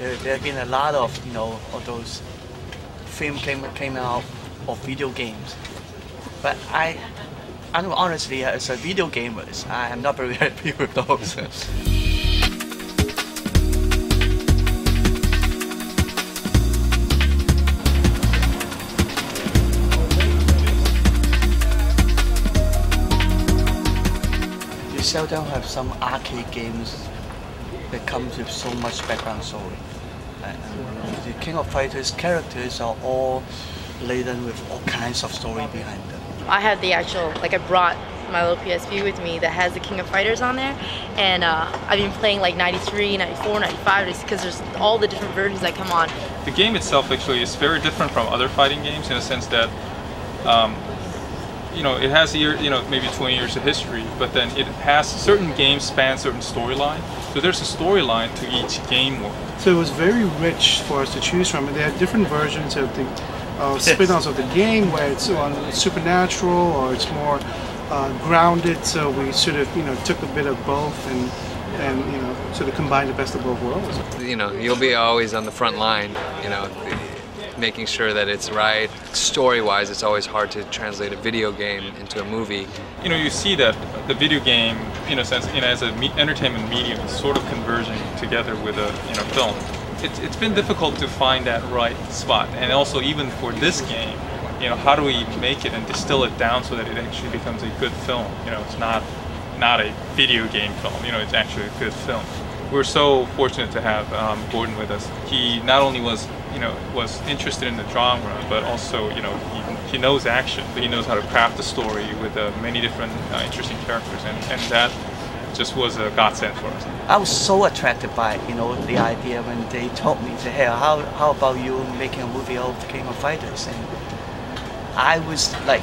There have been a lot of of those film came out of video games, but I know honestly as a video gamers, I am not very happy with those. You seldom have some arcade games that comes with so much background story. The King of Fighters characters are all laden with all kinds of story behind them. I had the actual, I brought my little PSP with me that has the King of Fighters on there, and I've been playing like 93, 94, 95 just because there's all the different versions that come on. The game itself actually is very different from other fighting games in a sense that it has maybe 20 years of history, but then it has certain games span certain storyline. So there's a storyline to each game world. So it was very rich for us to choose from, and they had different versions of the spin-offs of the game, where it's on supernatural or it's more grounded. So we sort of took a bit of both and sort of combined the best of both worlds. You'll be always on the front line. Making sure that it's right. Story-wise, it's always hard to translate a video game into a movie. You see that the video game, in a sense, as an entertainment medium, is sort of converging together with a film. It's been difficult to find that right spot, and also even for this game, how do we make it and distill it down so that it actually becomes a good film? It's not a video game film. It's actually a good film. We're so fortunate to have Gordon with us. He not only was interested in the genre, but also he knows action, but he knows how to craft a story with many different interesting characters, and that just was a godsend for us. I was so attracted by the idea when they told me, hey, how about you making a movie of the King of Fighters? And I was like,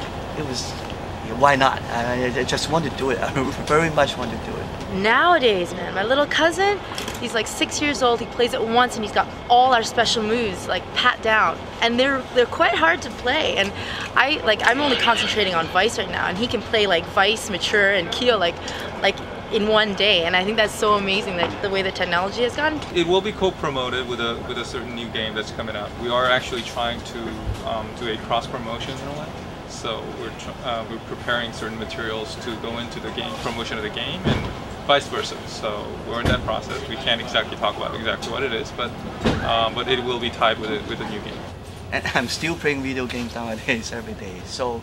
why not? I just want to do it. I very much want to do it. Nowadays, man, my little cousin, he's like 6 years old. He plays it once, and he's got all our special moves pat down, and they're quite hard to play. And I'm only concentrating on Vice right now, and he can play like Vice, Mature, and Kyo like in one day. And I think that's so amazing, that the way the technology has gone. It will be co-promoted with a certain new game that's coming out. We are actually trying to do a cross promotion in a way. So we're preparing certain materials to go into the game promotion of the game, and vice versa. So we're in that process. We can't exactly talk about exactly what it is, but it will be tied with a new game. And I'm still playing video games nowadays every day. So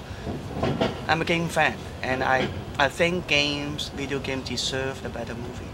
I'm a game fan, and I think video games deserve a better movie.